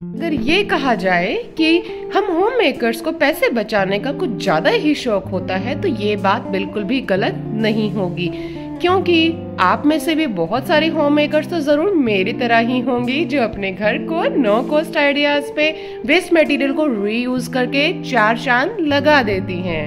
अगर ये कहा जाए कि हम होम मेकर्स को पैसे बचाने का कुछ ज्यादा ही शौक होता है तो ये बात बिल्कुल भी गलत नहीं होगी, क्योंकि आप में से भी बहुत सारे होम मेकर्स तो जरूर मेरी तरह ही होंगी जो अपने घर को नो कॉस्ट आइडियाज पे वेस्ट मटेरियल को रीयूज करके चार चांद लगा देती हैं।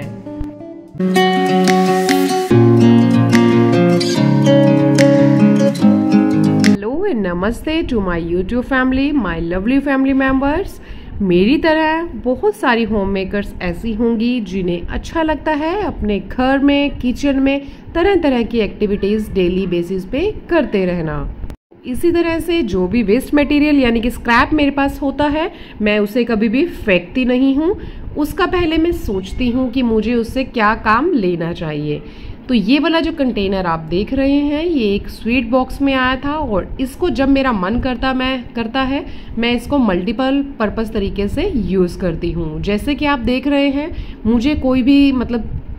नमस्ते to my YouTube family, my lovely family members. मेरी तरह बहुत सारी होम मेकर्स ऐसी होंगी जिन्हें अच्छा लगता है अपने घर में किचन में तरह तरह की एक्टिविटीज़ डेली बेसिस पे करते रहना। इसी तरह से जो भी वेस्ट मटेरियल यानी कि स्क्रैप मेरे पास होता है मैं उसे कभी भी फेंकती नहीं हूँ। उसका पहले मैं सोचती हूँ कि मुझे उससे क्या काम लेना चाहिए। तो ये वाला जो कंटेनर आप देख रहे हैं ये एक स्वीट बॉक्स में आया था और इसको जब मेरा मन करता है मैं इसको मल्टीपल पर्पस तरीके से यूज़ करती हूँ। जैसे कि आप देख रहे हैं मुझे कोई भी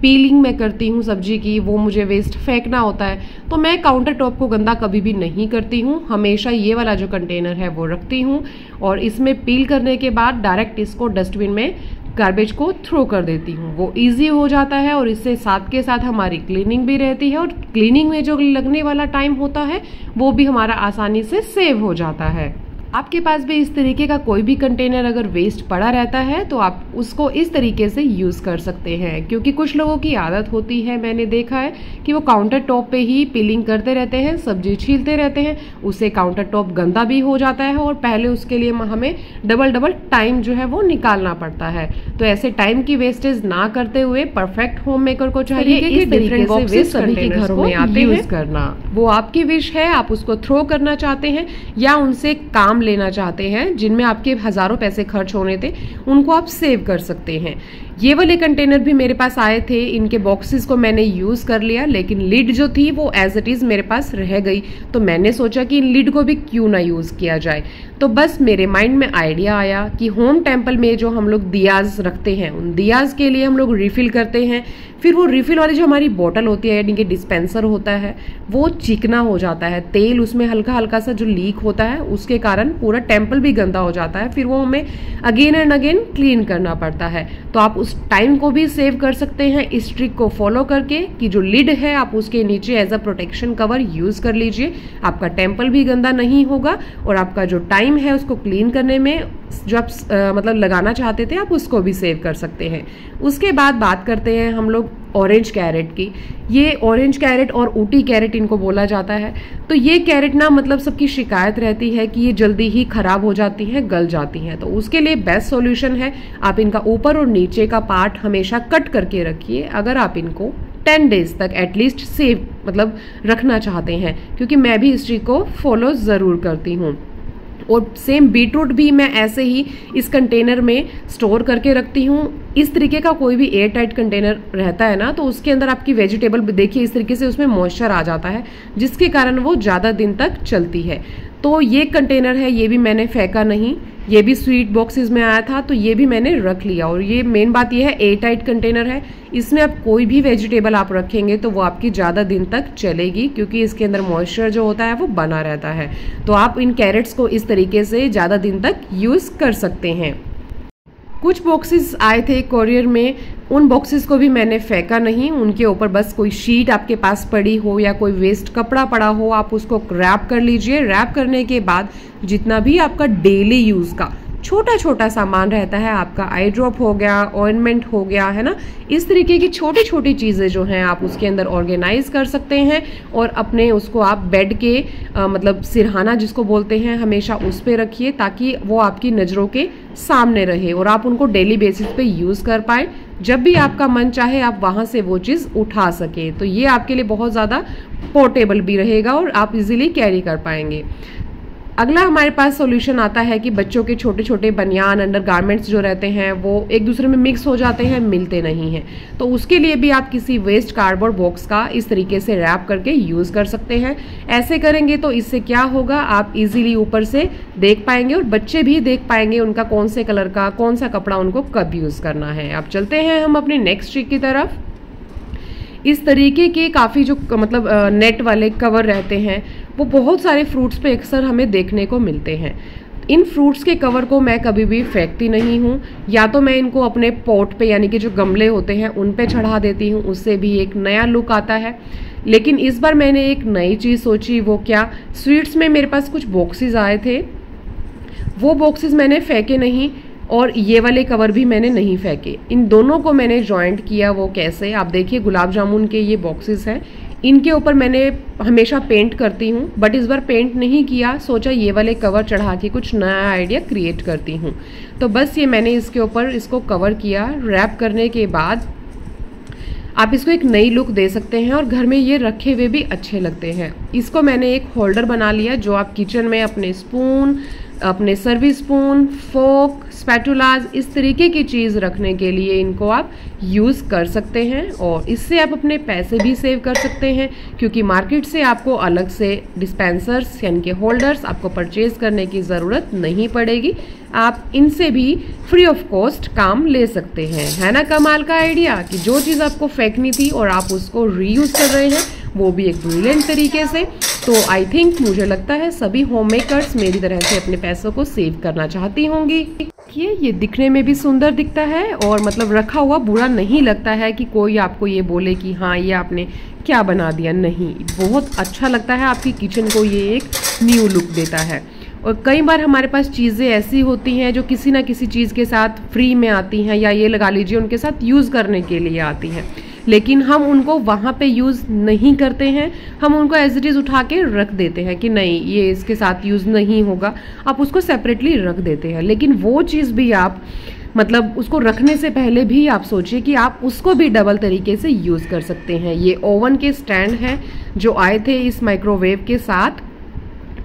पीलिंग मैं करती हूँ सब्जी की, वो मुझे वेस्ट फेंकना होता है तो मैं काउंटर टॉप को गंदा कभी भी नहीं करती हूँ। हमेशा ये वाला जो कंटेनर है वो रखती हूँ और इसमें पील करने के बाद डायरेक्ट इसको डस्टबिन में गार्बेज को थ्रो कर देती हूँ। वो इजी हो जाता है और इससे साथ के साथ हमारी क्लीनिंग भी रहती है और क्लीनिंग में जो लगने वाला टाइम होता है वो भी हमारा आसानी से सेव हो जाता है। आपके पास भी इस तरीके का कोई भी कंटेनर अगर वेस्ट पड़ा रहता है तो आप उसको इस तरीके से यूज़ कर सकते हैं, क्योंकि कुछ लोगों की आदत होती है, मैंने देखा है कि वो काउंटर टॉप पे ही पीलिंग करते रहते हैं, सब्जी छीलते रहते हैं, उससे काउंटर टॉप गंदा भी हो जाता है और पहले उसके लिए हमें डबल टाइम जो है वो निकालना पड़ता है। तो ऐसे टाइम की वेस्टेज ना करते हुए परफेक्ट होम मेकर को चाहिए इस तरीके से वेस्ट सभी के घरों में आते यूज करना। वो आपकी विश है, आप उसको थ्रो करना चाहते हैं या उनसे काम लेना चाहते हैं जिनमें आपके हजारों पैसे खर्च होने थे उनको आप सेव कर सकते हैं। ये वाले कंटेनर भी मेरे पास आए थे, इनके बॉक्सेस को मैंने यूज कर लिया लेकिन लिड जो थी वो एज इट इज मेरे पास रह गई। तो मैंने सोचा कि इन लिड को भी क्यों ना यूज किया जाए। तो बस मेरे माइंड में आइडिया आया कि होम टेम्पल में जो हम लोग दियाज रखते हैं उन दियाज के लिए हम लोग रिफिल करते हैं, फिर वो रिफिल वाली जो हमारी बोतल होती है यानी कि डिस्पेंसर होता है वो चिकना हो जाता है, तेल उसमें हल्का हल्का सा जो लीक होता है उसके कारण पूरा टेम्पल भी गंदा हो जाता है, फिर वो हमें अगेन एंड अगेन क्लीन करना पड़ता है। तो आप उस टाइम को भी सेव कर सकते हैं इस ट्रिक को फॉलो करके कि जो लिड है आप उसके नीचे as a protection cover use कर लीजिए। आपका टेम्पल भी गंदा नहीं होगा और आपका जो टाइम है उसको क्लीन करने में जो आप लगाना चाहते थे आप उसको भी सेव कर सकते हैं। उसके बाद बात करते हैं हम लोग ऑरेंज कैरेट की। ये ऑरेंज कैरेट और ऊटी कैरेट इनको बोला जाता है। तो ये कैरेट ना सबकी शिकायत रहती है कि ये जल्दी ही खराब हो जाती हैं, गल जाती हैं। तो उसके लिए बेस्ट सॉल्यूशन है आप इनका ऊपर और नीचे का पार्ट हमेशा कट करके रखिए अगर आप इनको 10 डेज तक एटलीस्ट सेव रखना चाहते हैं, क्योंकि मैं भी इस ट्रिक को फॉलो ज़रूर करती हूँ। और सेम बीटरूट भी मैं ऐसे ही इस कंटेनर में स्टोर करके रखती हूँ। इस तरीके का कोई भी एयर टाइट कंटेनर रहता है ना तो उसके अंदर आपकी वेजिटेबल देखिए इस तरीके से उसमें मॉइस्चर आ जाता है जिसके कारण वो ज़्यादा दिन तक चलती है। तो ये कंटेनर है, ये भी मैंने फेंका नहीं, ये भी स्वीट बॉक्सेस में आया था तो ये भी मैंने रख लिया। और ये मेन बात ये है एयर टाइट कंटेनर है, इसमें आप कोई भी वेजिटेबल आप रखेंगे तो वो आपकी ज़्यादा दिन तक चलेगी क्योंकि इसके अंदर मॉइस्चर जो होता है वो बना रहता है। तो आप इन कैरेट्स को इस तरीके से ज़्यादा दिन तक यूज़ कर सकते हैं। कुछ बॉक्सेस आए थे कोरियर में, उन बॉक्सेस को भी मैंने फेंका नहीं, उनके ऊपर बस कोई शीट आपके पास पड़ी हो या कोई वेस्ट कपड़ा पड़ा हो आप उसको रैप कर लीजिए। रैप करने के बाद जितना भी आपका डेली यूज़ का छोटा छोटा सामान रहता है, आपका आई ड्रॉप हो गया, ऑइंटमेंट हो गया, है ना, इस तरीके की छोटी छोटी चीज़ें जो हैं आप उसके अंदर ऑर्गेनाइज कर सकते हैं और अपने उसको आप बेड के सिरहाना जिसको बोलते हैं हमेशा उस पे रखिए ताकि वो आपकी नज़रों के सामने रहे और आप उनको डेली बेसिस पे यूज़ कर पाए। जब भी आपका मन चाहे आप वहाँ से वो चीज़ उठा सके तो ये आपके लिए बहुत ज़्यादा पोर्टेबल भी रहेगा और आप इजीली कैरी कर पाएंगे। अगला हमारे पास सॉल्यूशन आता है कि बच्चों के छोटे छोटे बनियान अंडरगारमेंट्स जो रहते हैं वो एक दूसरे में मिक्स हो जाते हैं, मिलते नहीं हैं। तो उसके लिए भी आप किसी वेस्ट कार्डबोर्ड बॉक्स का इस तरीके से रैप करके यूज़ कर सकते हैं। ऐसे करेंगे तो इससे क्या होगा आप इजीली ऊपर से देख पाएंगे और बच्चे भी देख पाएंगे उनका कौन से कलर का कौन सा कपड़ा उनको कब यूज़ करना है। अब चलते हैं हम अपनी नेक्स्ट ट्रिक की तरफ। इस तरीके के काफ़ी जो नेट वाले कवर रहते हैं वो बहुत सारे फ्रूट्स पे अक्सर हमें देखने को मिलते हैं। इन फ्रूट्स के कवर को मैं कभी भी फेंकती नहीं हूँ, या तो मैं इनको अपने पॉट पे यानी कि जो गमले होते हैं उन पे चढ़ा देती हूँ, उससे भी एक नया लुक आता है। लेकिन इस बार मैंने एक नई चीज़ सोची, वो क्या, स्वीट्स में मेरे पास कुछ बॉक्सेस आए थे, वो बॉक्सेस मैंने फेंके नहीं और ये वाले कवर भी मैंने नहीं फेंके। इन दोनों को मैंने जॉइंट किया। वो कैसे, आप देखिए, गुलाब जामुन के ये बॉक्सेस हैं, इनके ऊपर मैंने हमेशा पेंट करती हूँ, बट इस बार पेंट नहीं किया, सोचा ये वाले कवर चढ़ा के कुछ नया आइडिया क्रिएट करती हूँ। तो बस ये मैंने इसके ऊपर इसको कवर किया। रैप करने के बाद आप इसको एक नई लुक दे सकते हैं और घर में ये रखे हुए भी अच्छे लगते हैं। इसको मैंने एक होल्डर बना लिया, जो आप किचन में अपने स्पून, अपने सर्विस स्पून, फोक, स्पैटुलाज, इस तरीके की चीज़ रखने के लिए इनको आप यूज़ कर सकते हैं। और इससे आप अपने पैसे भी सेव कर सकते हैं, क्योंकि मार्केट से आपको अलग से डिस्पेंसर्स यानी कि होल्डर्स आपको परचेज करने की ज़रूरत नहीं पड़ेगी। आप इनसे भी फ्री ऑफ कॉस्ट काम ले सकते हैं। है ना कमाल का आइडिया, कि जो चीज़ आपको फेंकनी थी और आप उसको रीयूज़ कर रहे हैं, वो भी एक ब्रिलियंट तरीके से। तो आई थिंक, मुझे लगता है सभी होम मेकर्स मेरी तरह से अपने पैसों को सेव करना चाहती होंगी। ये दिखने में भी सुंदर दिखता है और मतलब रखा हुआ बुरा नहीं लगता है कि कोई आपको ये बोले कि हाँ ये आपने क्या बना दिया। नहीं, बहुत अच्छा लगता है, आपकी किचन को ये एक न्यू लुक देता है। और कई बार हमारे पास चीज़ें ऐसी होती हैं जो किसी ना किसी चीज़ के साथ फ्री में आती हैं, या ये लगा लीजिए उनके साथ यूज़ करने के लिए आती हैं, लेकिन हम उनको वहाँ पे यूज़ नहीं करते हैं। हम उनको एज इट इज़ उठा के रख देते हैं कि नहीं ये इसके साथ यूज़ नहीं होगा, आप उसको सेपरेटली रख देते हैं। लेकिन वो चीज़ भी आप मतलब उसको रखने से पहले भी आप सोचिए कि आप उसको भी डबल तरीके से यूज़ कर सकते हैं। ये ओवन के स्टैंड हैं जो आए थे इस माइक्रोवेव के साथ,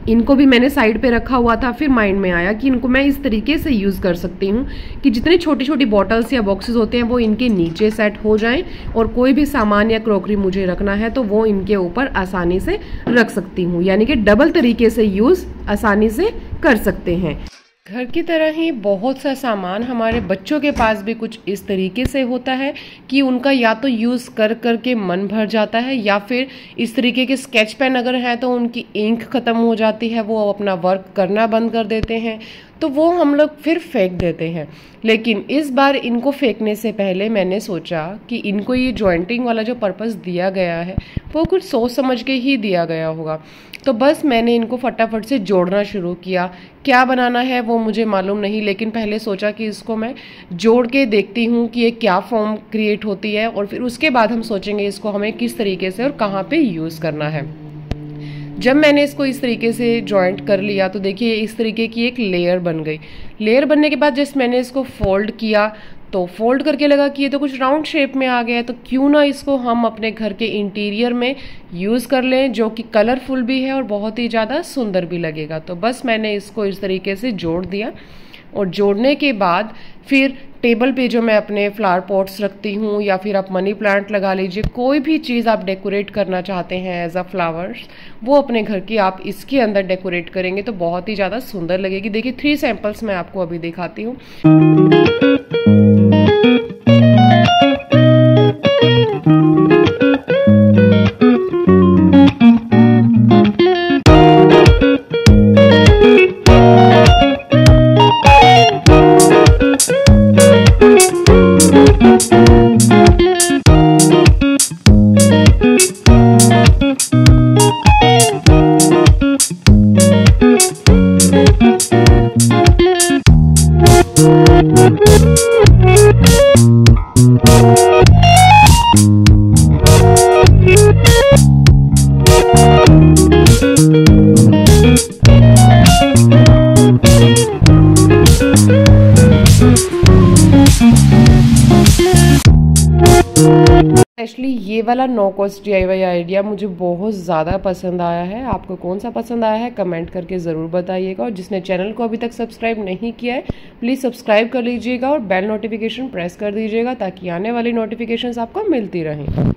इनको भी मैंने साइड पे रखा हुआ था। फिर माइंड में आया कि इनको मैं इस तरीके से यूज़ कर सकती हूँ कि जितने छोटी छोटी बॉटल्स या बॉक्सेस होते हैं वो इनके नीचे सेट हो जाएं, और कोई भी सामान या क्रॉकरी मुझे रखना है तो वो इनके ऊपर आसानी से रख सकती हूँ। यानी कि डबल तरीके से यूज़ आसानी से कर सकते हैं। घर की तरह ही बहुत सा सामान हमारे बच्चों के पास भी कुछ इस तरीके से होता है कि उनका या तो यूज़ कर कर के मन भर जाता है, या फिर इस तरीके के स्केच पेन अगर है तो उनकी इंक ख़त्म हो जाती है, वो अपना वर्क करना बंद कर देते हैं, तो वो हम लोग फिर फेंक देते हैं। लेकिन इस बार इनको फेंकने से पहले मैंने सोचा कि इनको ये जॉइंटिंग वाला जो पर्पस दिया गया है वो कुछ सोच समझ के ही दिया गया होगा। तो बस मैंने इनको फटाफट से जोड़ना शुरू किया। क्या बनाना है वो मुझे मालूम नहीं, लेकिन पहले सोचा कि इसको मैं जोड़ के देखती हूँ कि ये क्या फॉर्म क्रिएट होती है, और फिर उसके बाद हम सोचेंगे इसको हमें किस तरीके से और कहाँ पे यूज़ करना है। जब मैंने इसको इस तरीके से जॉइंट कर लिया तो देखिए इस तरीके की एक लेयर बन गई। लेयर बनने के बाद जस्ट मैंने इसको फोल्ड किया, तो फोल्ड करके लगा कि ये तो कुछ राउंड शेप में आ गया है, तो क्यों ना इसको हम अपने घर के इंटीरियर में यूज़ कर लें, जो कि कलरफुल भी है और बहुत ही ज़्यादा सुंदर भी लगेगा। तो बस मैंने इसको इस तरीके से जोड़ दिया, और जोड़ने के बाद फिर टेबल पे जो मैं अपने फ्लावर पॉट्स रखती हूँ, या फिर आप मनी प्लांट लगा लीजिए, कोई भी चीज़ आप डेकोरेट करना चाहते हैं एज अ फ्लावर्स, वो अपने घर की आप इसके अंदर डेकोरेट करेंगे तो बहुत ही ज़्यादा सुंदर लगेगी। देखिए 3 सैंपल्स मैं आपको अभी दिखाती हूँ। स्पेशली ये वाला नो कॉस्ट DIY आइडिया मुझे बहुत ज़्यादा पसंद आया है। आपको कौन सा पसंद आया है कमेंट करके ज़रूर बताइएगा, और जिसने चैनल को अभी तक सब्सक्राइब नहीं किया है प्लीज़ सब्सक्राइब कर लीजिएगा और बेल नोटिफिकेशन प्रेस कर दीजिएगा, ताकि आने वाली नोटिफिकेशंस आपको मिलती रहें।